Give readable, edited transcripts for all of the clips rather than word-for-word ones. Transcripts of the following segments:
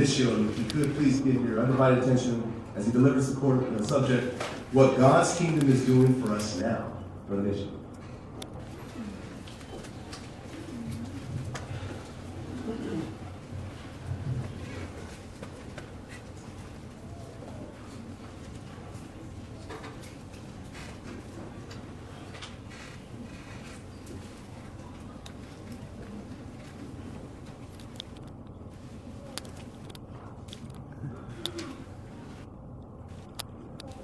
Benicio, and if you could please give your undivided attention as he delivers the subject, what God's kingdom is doing for us now. Brother Benicio.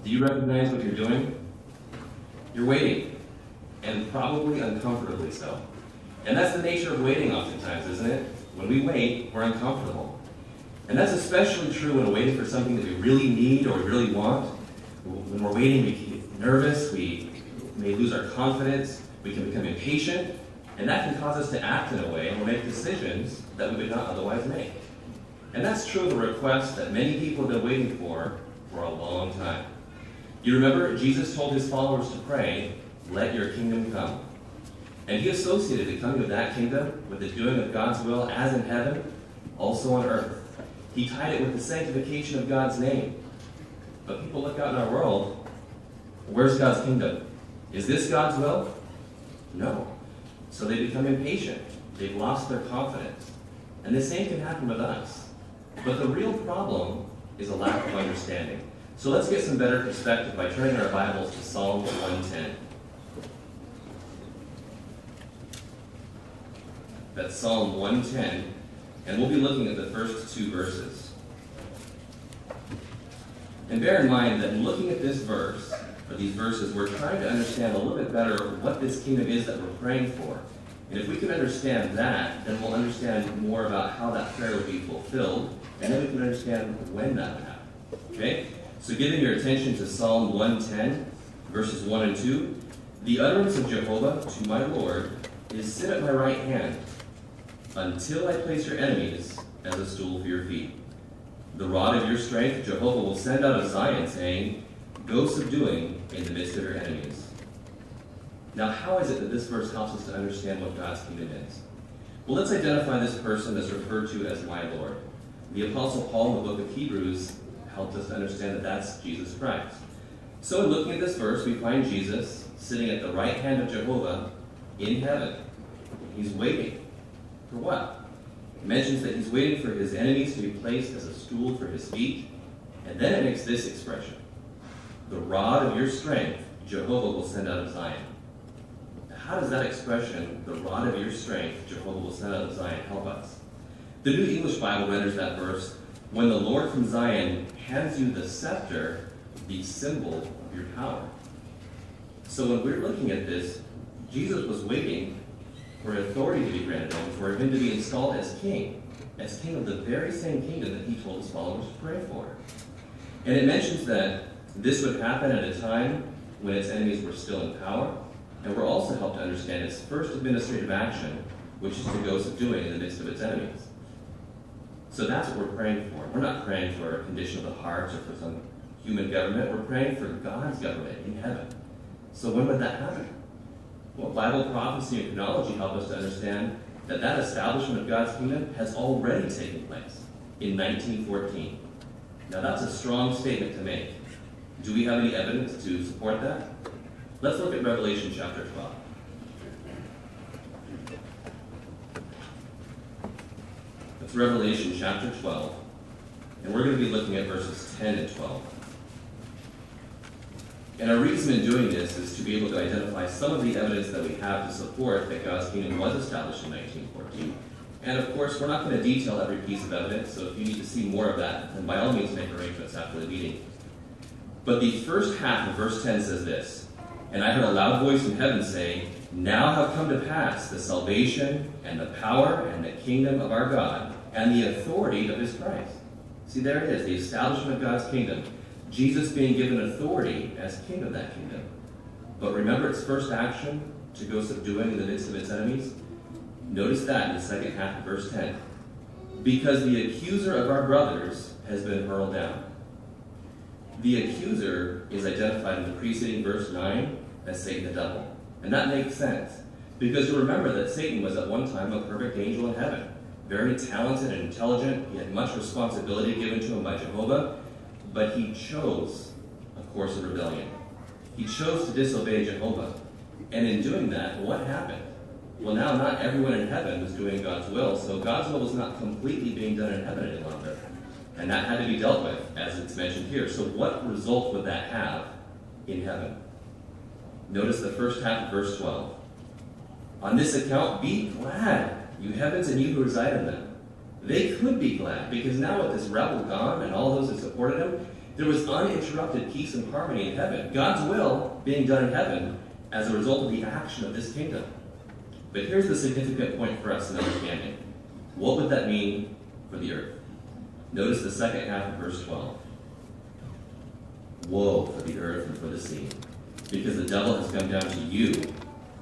Do you recognize what you're doing? You're waiting, and probably uncomfortably so. And that's the nature of waiting oftentimes, isn't it? When we wait, we're uncomfortable. And that's especially true when we're waiting for something that we really need or we really want. When we're waiting, we can get nervous, we may lose our confidence, we can become impatient, and that can cause us to act in a way and make decisions that we would not otherwise make. And that's true of the request that many people have been waiting for a long time. You remember, Jesus told his followers to pray, "Let your kingdom come." And he associated the coming of that kingdom with the doing of God's will as in heaven, also on earth. He tied it with the sanctification of God's name. But people look out in our world, where's God's kingdom? Is this God's will? No. So they become impatient. They've lost their confidence. And the same can happen with us. But the real problem is a lack of understanding. So let's get some better perspective by turning our Bibles to Psalm 110. That's Psalm 110, and we'll be looking at the first two verses. And bear in mind that in looking at this verse, or these verses, we're trying to understand a little bit better what this kingdom is that we're praying for. And if we can understand that, then we'll understand more about how that prayer will be fulfilled, and then we can understand when that would happen. Okay? So giving your attention to Psalm 110, verses 1 and 2, "The utterance of Jehovah to my Lord is, sit at my right hand, until I place your enemies as a stool for your feet. The rod of your strength Jehovah will send out of Zion, saying, go subduing in the midst of your enemies." Now, how is it that this verse helps us to understand what God's kingdom is? Well, let's identify this person that's referred to as my Lord. The Apostle Paul in the book of Hebrews helped us to understand that that's Jesus Christ. So in looking at this verse, we find Jesus sitting at the right hand of Jehovah in heaven. He's waiting. For what? It mentions that he's waiting for his enemies to be placed as a stool for his feet. And then it makes this expression: "The rod of your strength Jehovah will send out of Zion." How does that expression, "the rod of your strength Jehovah will send out of Zion," help us? The New English Bible renders that verse, "When the Lord from Zion hands you the scepter, the symbol of your power." So when we're looking at this, Jesus was waiting for authority to be granted him, for him to be installed as king of the very same kingdom that he told his followers to pray for. And it mentions that this would happen at a time when its enemies were still in power, and we're also helped to understand its first administrative action, which is to go subduing in the midst of its enemies. So that's what we're praying for. We're not praying for a condition of the heart or for some human government. We're praying for God's government in heaven. So when would that happen? Well, Bible prophecy and chronology help us to understand that that establishment of God's kingdom has already taken place in 1914. Now that's a strong statement to make. Do we have any evidence to support that? Let's look at Revelation chapter 12. That's Revelation chapter 12. And we're going to be looking at verses 10 and 12. And our reason in doing this is to be able to identify some of the evidence that we have to support that God's kingdom was established in 1914. And of course, we're not going to detail every piece of evidence, so if you need to see more of that, then by all means make arrangements after the meeting. But the first half of verse 10 says this: "And I heard a loud voice in heaven say, now have come to pass the salvation and the power and the kingdom of our God and the authority of his Christ." See, there it is, the establishment of God's kingdom. Jesus being given authority as king of that kingdom. But remember its first action, to go subduing in the midst of its enemies? Notice that in the second half of verse 10. "Because the accuser of our brothers has been hurled down." The accuser is identified in the preceding verse 9 as Satan the devil. And that makes sense, because you remember that Satan was at one time a perfect angel in heaven. very talented and intelligent. He had much responsibility given to him by Jehovah, but he chose a course of rebellion. He chose to disobey Jehovah. And in doing that, what happened? Well, now not everyone in heaven was doing God's will, so God's will was not completely being done in heaven any longer. And that had to be dealt with, as it's mentioned here. So what result would that have in heaven? Notice the first half of verse 12. On this account, be glad, you heavens and you who reside in them. They could be glad, because now with this rebel gone and all those who supported him, there was uninterrupted peace and harmony in heaven. God's will being done in heaven as a result of the action of this kingdom. But here's the significant point for us in understanding. What would that mean for the earth? Notice the second half of verse 12. Woe for the earth and for the sea, because the devil has come down to you,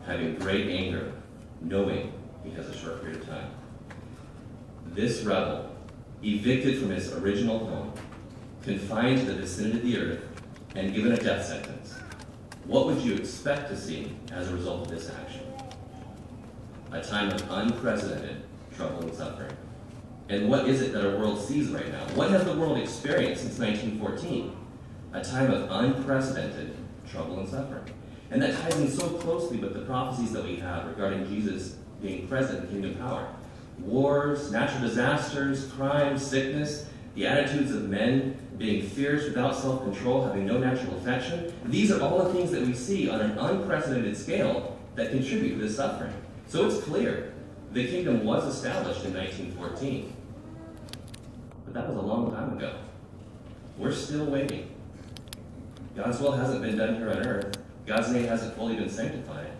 having great anger, knowing he has a short period of time. This rebel, evicted from his original home, confined to the vicinity of the earth, and given a death sentence. What would you expect to see as a result of this action? A time of unprecedented trouble and suffering. And what is it that our world sees right now? What has the world experienced since 1914? A time of unprecedented trouble and suffering. And that ties in so closely with the prophecies that we have regarding Jesus being present in kingdom power. Wars, natural disasters, crime, sickness, the attitudes of men being fierce without self-control, having no natural affection. These are all the things that we see on an unprecedented scale that contribute to this suffering. So it's clear the kingdom was established in 1914. But that was a long time ago. We're still waiting. God's will hasn't been done here on earth. God's name hasn't fully been sanctified.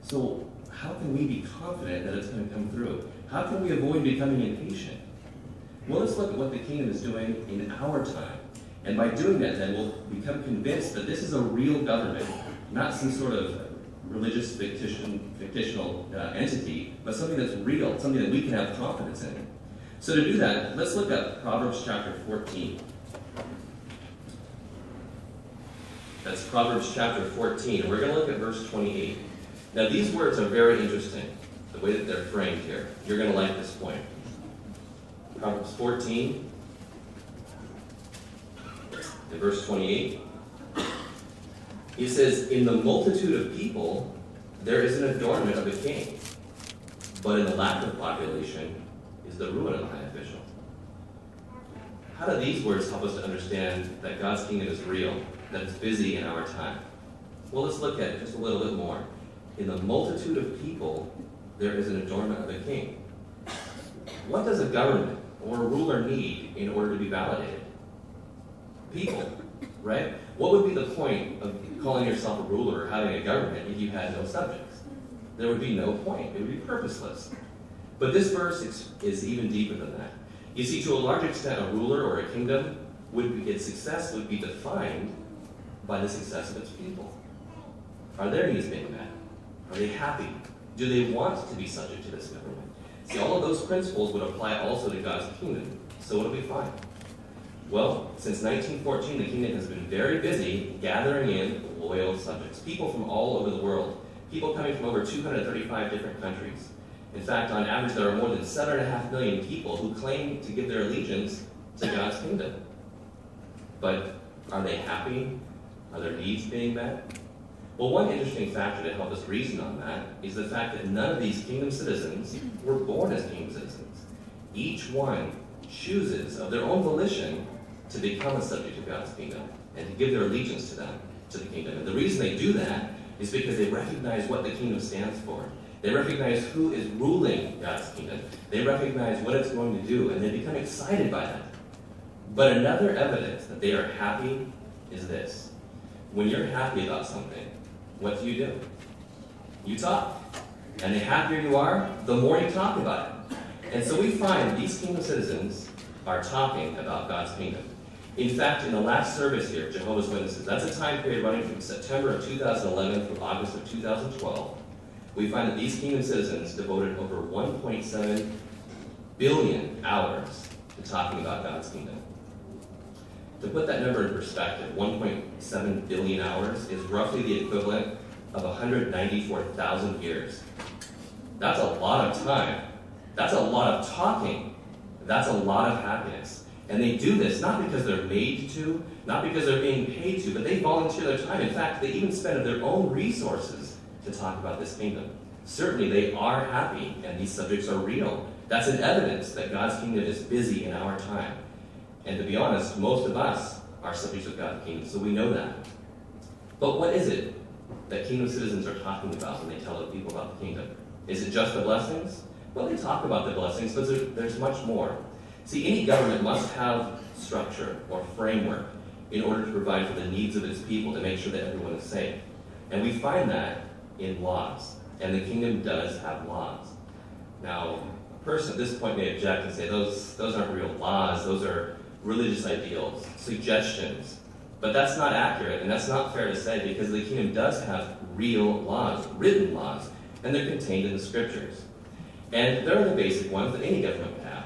So how can we be confident that it's going to come through? How can we avoid becoming impatient? Well, let's look at what the kingdom is doing in our time. And by doing that, then, we'll become convinced that this is a real government, not some sort of religious fictional entity, but something that's real, something that we can have confidence in. So to do that, let's look at Proverbs chapter 14. That's Proverbs chapter 14. We're going to look at verse 28. Now, these words are very interesting, the way that they're framed here. You're going to like this point. Proverbs 14, in verse 28. He says, in the multitude of people, there is an adornment of a king, but in the lack of population is the ruin of the high official. How do these words help us to understand that God's kingdom is real, that it's busy in our time? Well, let's look at it just a little bit more. In the multitude of people, there is an adornment of a king. What does a government or a ruler need in order to be validated? People, right? What would be the point of calling yourself a ruler or having a government if you had no subjects? There would be no point. It would be purposeless. But this verse is even deeper than that. You see, to a large extent, a ruler or a kingdom, its success would be defined by the success of its people. Are their needs being met? Are they happy? Do they want to be subject to this government? See, all of those principles would apply also to God's kingdom. So it'll be fine. Well, since 1914, the kingdom has been very busy gathering in loyal subjects, people from all over the world, people coming from over 235 different countries. In fact, on average, there are more than 7.5 million people who claim to give their allegiance to God's kingdom. But are they happy? Are their needs being met? Well, one interesting factor to help us reason on that is the fact that none of these kingdom citizens were born as kingdom citizens. Each one chooses of their own volition to become a subject of God's kingdom and to give their allegiance to the kingdom. And the reason they do that is because they recognize what the kingdom stands for. They recognize who is ruling God's kingdom. They recognize what it's going to do, and they become excited by that. But another evidence that they are happy is this. When you're happy about something, what do? You talk. And the happier you are, the more you talk about it. And so we find these kingdom citizens are talking about God's kingdom. In fact, in the last service here, Jehovah's Witnesses, that's a time period running from September of 2011 through August of 2012, we find that these kingdom citizens devoted over 1.7 billion hours to talking about God's kingdom. To put that number in perspective, 1.7 billion hours is roughly the equivalent of 194,000 years. That's a lot of time That's a lot of talking. That's a lot of happiness. And they do this not because they're made to, not because they're being paid to, but they volunteer their time. In fact, they even spend their own resources to talk about this kingdom. Certainly, they are happy, and these subjects are real. That's an evidence that God's kingdom is busy in our time. And to be honest, most of us are subjects of God's kingdom, so we know that. But what is it that kingdom citizens are talking about when they tell other people about the kingdom? Is it just the blessings? Well, they talk about the blessings, but there's much more. See, any government must have structure or framework in order to provide for the needs of its people, to make sure that everyone is safe. And we find that in laws. And the kingdom does have laws. Now, a person at this point may object and say, those aren't real laws, those are religious ideals, suggestions. But that's not accurate, and that's not fair to say, because the kingdom does have real laws, written laws, and they're contained in the scriptures. And there are the basic ones that any government would have.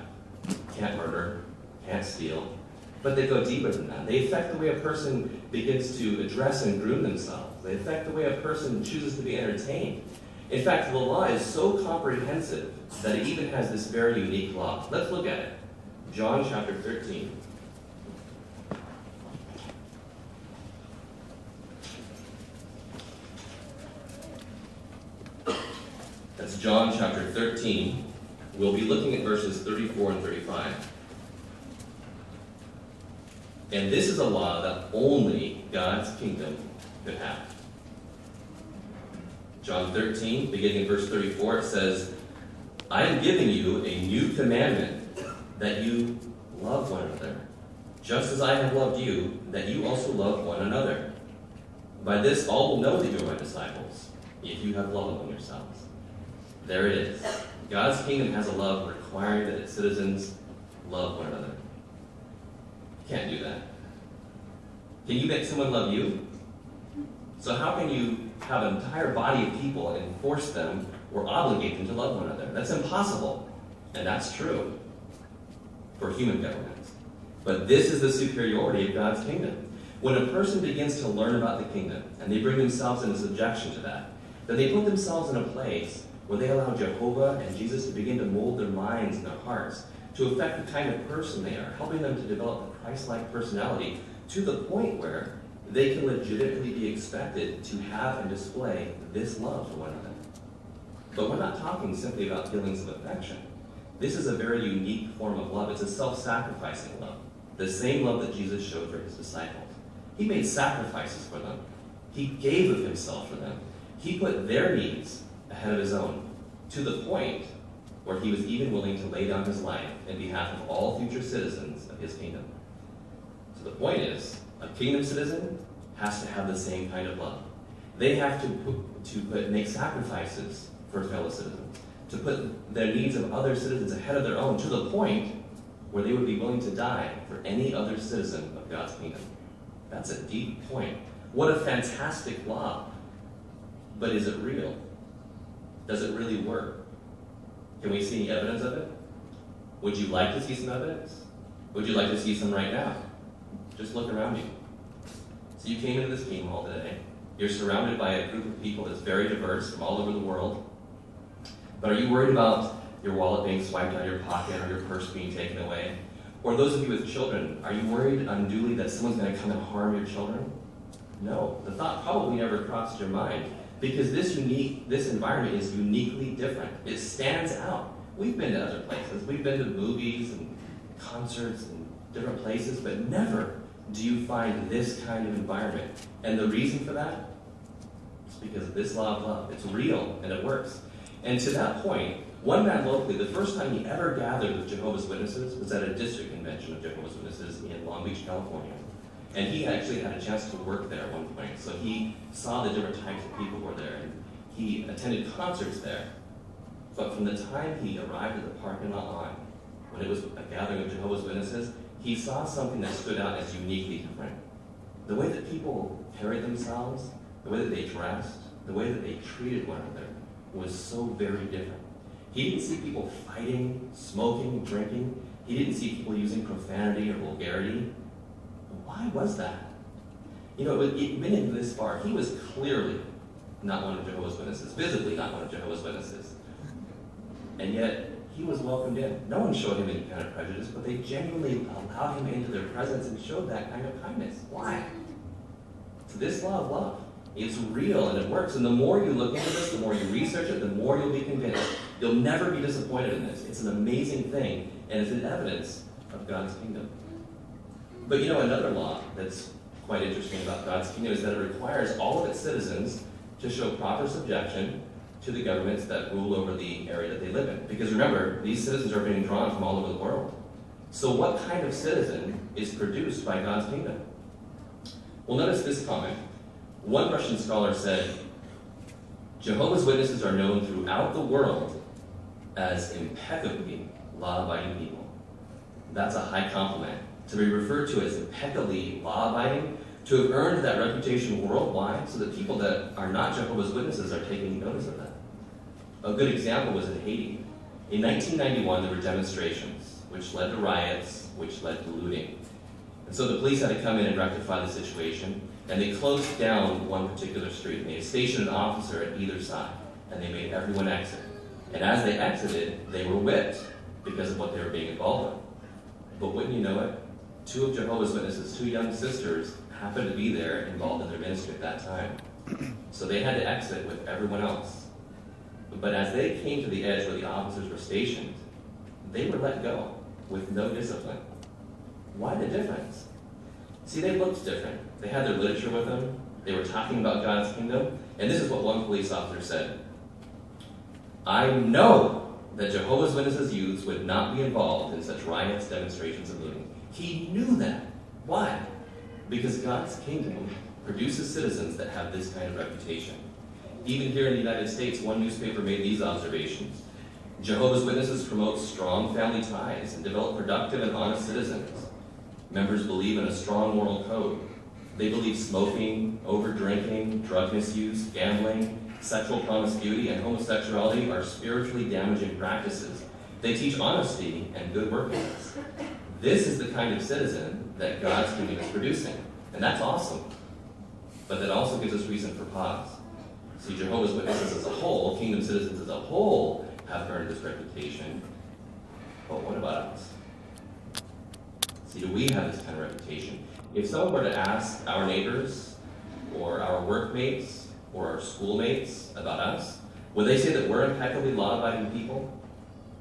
Can't murder, can't steal, but they go deeper than that. They affect the way a person begins to address and groom themselves. They affect the way a person chooses to be entertained. In fact, the law is so comprehensive that it even has this very unique law. Let's look at it. John chapter 13. That's John chapter 13. We'll be looking at verses 34 and 35. And this is a law that only God's kingdom could have. John 13, beginning in verse 34, it says, I am giving you a new commandment, that you love one another, just as I have loved you, that you also love one another. By this all will know that you are my disciples, if you have love among yourselves. There it is. God's kingdom has a love requiring that its citizens love one another. You can't do that. Can you make someone love you? So how can you have an entire body of people and force them or obligate them to love one another? That's impossible. And that's true for human governments. But this is the superiority of God's kingdom. When a person begins to learn about the kingdom and they bring themselves into subjection to that, then they put themselves in a place where they allow Jehovah and Jesus to begin to mold their minds and their hearts to affect the kind of person they are, helping them to develop a Christ-like personality to the point where they can legitimately be expected to have and display this love for one another. But we're not talking simply about feelings of affection. This is a very unique form of love. It's a self-sacrificing love, the same love that Jesus showed for his disciples. He made sacrifices for them. He gave of himself for them. He put their needs ahead of his own, to the point where he was even willing to lay down his life in behalf of all future citizens of his kingdom. So the point is, a kingdom citizen has to have the same kind of love. They have to make sacrifices for fellow citizens, to put their needs of other citizens ahead of their own, to the point where they would be willing to die for any other citizen of God's kingdom. That's a deep point. What a fantastic law. But is it real? Does it really work? Can we see any evidence of it? Would you like to see some evidence? Would you like to see some right now? Just look around you. So you came into this Kingdom Hall today. You're surrounded by a group of people that's very diverse from all over the world. But are you worried about your wallet being swiped out of your pocket or your purse being taken away? Or those of you with children, are you worried unduly that someone's going to come and harm your children? No, the thought probably never crossed your mind, because this environment is uniquely different. It stands out. We've been to other places. We've been to movies and concerts and different places, but never do you find this kind of environment. And the reason for that is because of this law of love. It's real and it works. And to that point, one man locally, the first time he ever gathered with Jehovah's Witnesses was at a district convention of Jehovah's Witnesses in Long Beach, California. And he actually had a chance to work there at one point. So he saw the different types of people who were there, and he attended concerts there. But from the time he arrived at the parking lot on, when it was a gathering of Jehovah's Witnesses, he saw something that stood out as uniquely different. The way that people carried themselves, the way that they dressed, the way that they treated one another was so very different. He didn't see people fighting, smoking, drinking. He didn't see people using profanity or vulgarity. Why was that? You know, admitting this far, he was clearly not one of Jehovah's Witnesses, visibly not one of Jehovah's Witnesses. And yet, he was welcomed in. No one showed him any kind of prejudice, but they genuinely allowed him into their presence and showed that kind of kindness. Why? It's this law of love. It's real and it works. And the more you look into this, the more you research it, the more you'll be convinced. You'll never be disappointed in this. It's an amazing thing, and it's an evidence of God's kingdom. But you know, another law that's quite interesting about God's kingdom is that it requires all of its citizens to show proper subjection to the governments that rule over the area that they live in. Because remember, these citizens are being drawn from all over the world. So what kind of citizen is produced by God's kingdom? Well, notice this comment. One Russian scholar said, Jehovah's Witnesses are known throughout the world as impeccably law-abiding people. That's a high compliment. To be referred to as impeccably law-abiding, to have earned that reputation worldwide so that people that are not Jehovah's Witnesses are taking notice of that. A good example was in Haiti. In 1991, there were demonstrations, which led to riots, which led to looting. And so the police had to come in and rectify the situation, and they closed down one particular street. They stationed an officer at either side, and they made everyone exit. And as they exited, they were whipped because of what they were being involved in. But wouldn't you know it, two of Jehovah's Witnesses, two young sisters, happened to be there involved in their ministry at that time. So they had to exit with everyone else. But as they came to the edge where the officers were stationed, they were let go with no discipline. Why the difference? See, they looked different. They had their literature with them. They were talking about God's kingdom. And this is what one police officer said. I know that Jehovah's Witnesses youths would not be involved in such riots, demonstrations, and looting. He knew that. Why? Because God's kingdom produces citizens that have this kind of reputation. Even here in the United States, one newspaper made these observations. Jehovah's Witnesses promote strong family ties and develop productive and honest citizens. Members believe in a strong moral code. They believe smoking, over-drinking, drug misuse, gambling, sexual promiscuity, and homosexuality are spiritually damaging practices. They teach honesty and good work ethics. This is the kind of citizen that God's kingdom is producing. And that's awesome. But that also gives us reason for pause. See, Jehovah's Witnesses as a whole, kingdom citizens as a whole, have earned this reputation. But what about us? See, do we have this kind of reputation? If someone were to ask our neighbors, or our workmates, or our schoolmates about us, would they say that we're impeccably law-abiding people?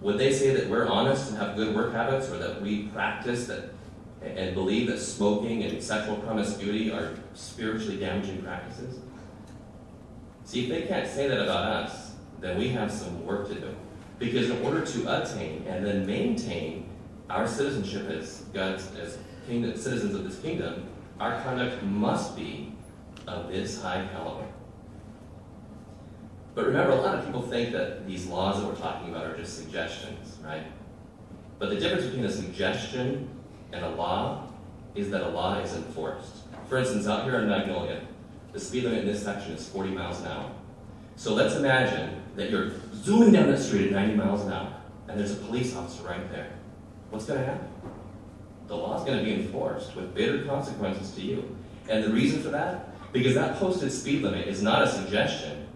Would they say that we're honest and have good work habits, or that we practice that and believe that smoking and sexual promiscuity are spiritually damaging practices? See, if they can't say that about us, then we have some work to do. Because in order to attain and then maintain our citizenship as kingdom, citizens of this kingdom, our conduct must be of this high caliber. But remember, a lot of people think that these laws that we're talking about are just suggestions, right? But the difference between a suggestion and a law is that a law is enforced. For instance, out here in Magnolia, the speed limit in this section is 40 miles an hour. So let's imagine that you're zooming down that street at 90 miles an hour, and there's a police officer right there. What's going to happen? The law's going to be enforced with bitter consequences to you. And the reason for that? Because that posted speed limit is not a suggestion,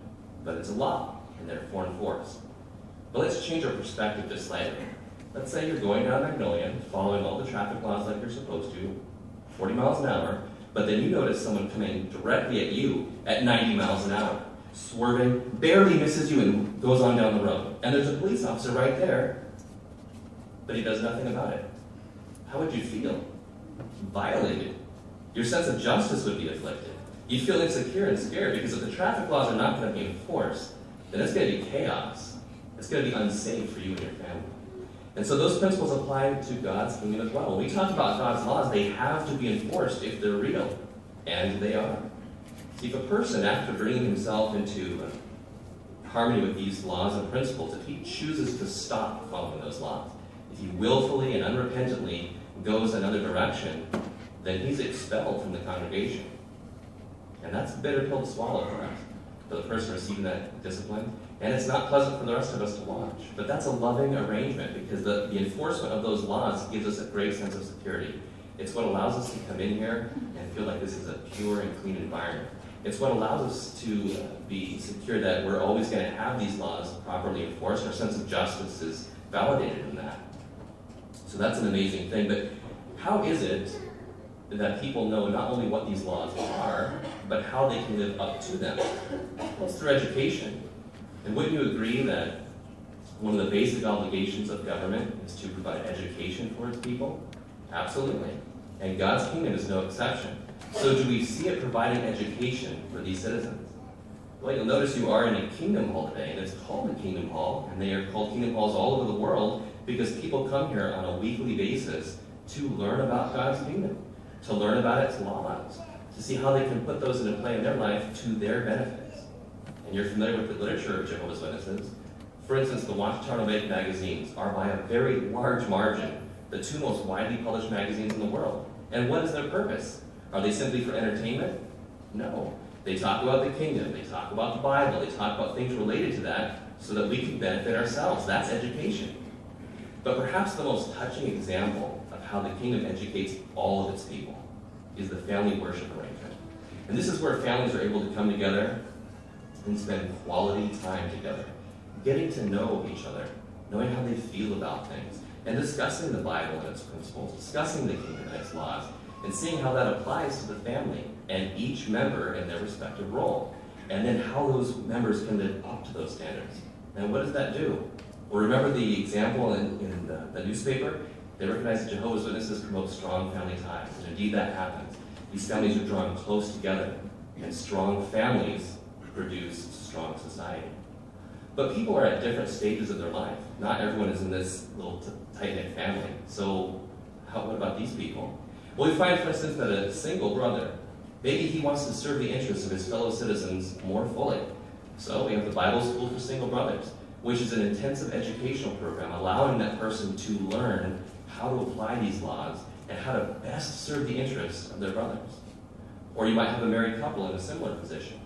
but it's a law, and therefore enforced. But let's change our perspective just slightly. Let's say you're going down Magnolia, following all the traffic laws like you're supposed to, 40 miles an hour, but then you notice someone coming directly at you at 90 miles an hour, swerving, barely misses you and goes on down the road. And there's a police officer right there, but he does nothing about it. How would you feel? Violated. Your sense of justice would be afflicted. You'd feel insecure and scared because if the traffic laws are not going to be enforced, then it's going to be chaos. It's going to be unsafe for you and your family. And so those principles apply to God's kingdom as well. When we talk about God's laws, they have to be enforced if they're real. And they are. See, if a person, after bringing himself into harmony with these laws and principles, if he chooses to stop following those laws, if he willfully and unrepentantly goes another direction, then he's expelled from the congregation. And that's a bitter pill to swallow for us, for the person receiving that discipline. And it's not pleasant for the rest of us to watch. But that's a loving arrangement because the enforcement of those laws gives us a great sense of security. It's what allows us to come in here and feel like this is a pure and clean environment. It's what allows us to be secure that we're always going to have these laws properly enforced. Our sense of justice validated in that. So that's an amazing thing. But how is it that people know not only what these laws are, but how they can live up to them? Well, it's through education. And wouldn't you agree that one of the basic obligations of government is to provide education for its people? Absolutely. And God's kingdom is no exception. So do we see it providing education for these citizens? Well, you'll notice you are in a kingdom hall today, and it's called a kingdom hall, and they are called kingdom halls all over the world because people come here on a weekly basis to learn about God's kingdom, to learn about its laws, to see how they can put those into play in their life to their benefits. And you're familiar with the literature of Jehovah's Witnesses. For instance, the Watchtower and Awake magazines are by a very large margin the two most widely published magazines in the world. And what is their purpose? Are they simply for entertainment? No. They talk about the kingdom, they talk about the Bible, they talk about things related to that so that we can benefit ourselves. That's education. But perhaps the most touching example of how the kingdom educates all of its people is the family worship arrangement. And this is where families are able to come together and spend quality time together, getting to know each other, knowing how they feel about things, and discussing the Bible and its principles, discussing the kingdom and its laws, and seeing how that applies to the family and each member in their respective role, and then how those members can live up to those standards. And what does that do? Well, remember the example in the newspaper? They recognize that Jehovah's Witnesses promote strong family ties, and indeed that happens. These families are drawn close together, and strong families produce strong society. But people are at different stages of their life. Not everyone is in this little tight-knit family. So what about these people? Well, we find, for instance, that a single brother, maybe he wants to serve the interests of his fellow citizens more fully. So we have the Bible School for Single Brothers, which is an intensive educational program allowing that person to learn how to apply these laws and how to best serve the interests of their brothers. Or you might have a married couple in a similar position.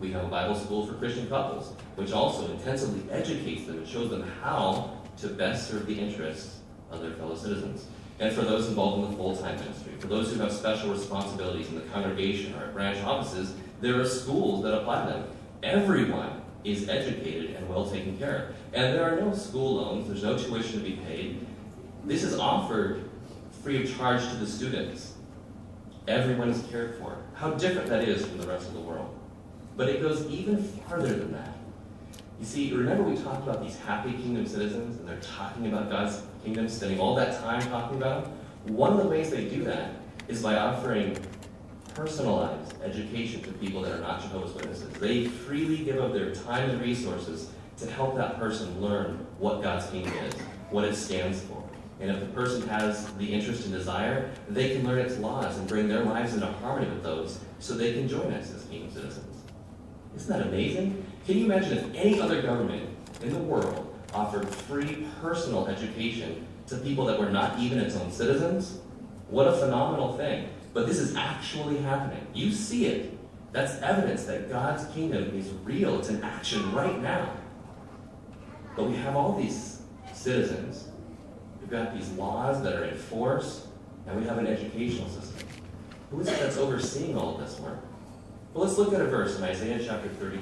We have a Bible School for Christian couples, which also intensively educates them and shows them how to best serve the interests of their fellow citizens. And for those involved in the full-time ministry, for those who have special responsibilities in the congregation or at branch offices, there are schools that apply them. Everyone is educated and well taken care of. And there are no school loans, there's no tuition to be paid. This is offered free of charge to the students. Everyone is cared for. How different that is from the rest of the world. But it goes even farther than that. You see, remember we talked about these happy kingdom citizens, and they're talking about God's kingdom, spending all that time talking about it? One of the ways they do that is by offering personalized education to people that are not Jehovah's Witnesses. They freely give up their time and resources to help that person learn what God's kingdom is, what it stands for. And if the person has the interest and desire, they can learn its laws and bring their lives into harmony with those so they can join us as kingdom citizens. Isn't that amazing? Can you imagine if any other government in the world offered free personal education to people that were not even its own citizens? What a phenomenal thing. But this is actually happening. You see it. That's evidence that God's kingdom is real. It's in action right now. But we have all these citizens. We've got these laws that are in force, and we have an educational system. Who is it that's overseeing all of this work? Well, let's look at a verse in Isaiah chapter 32.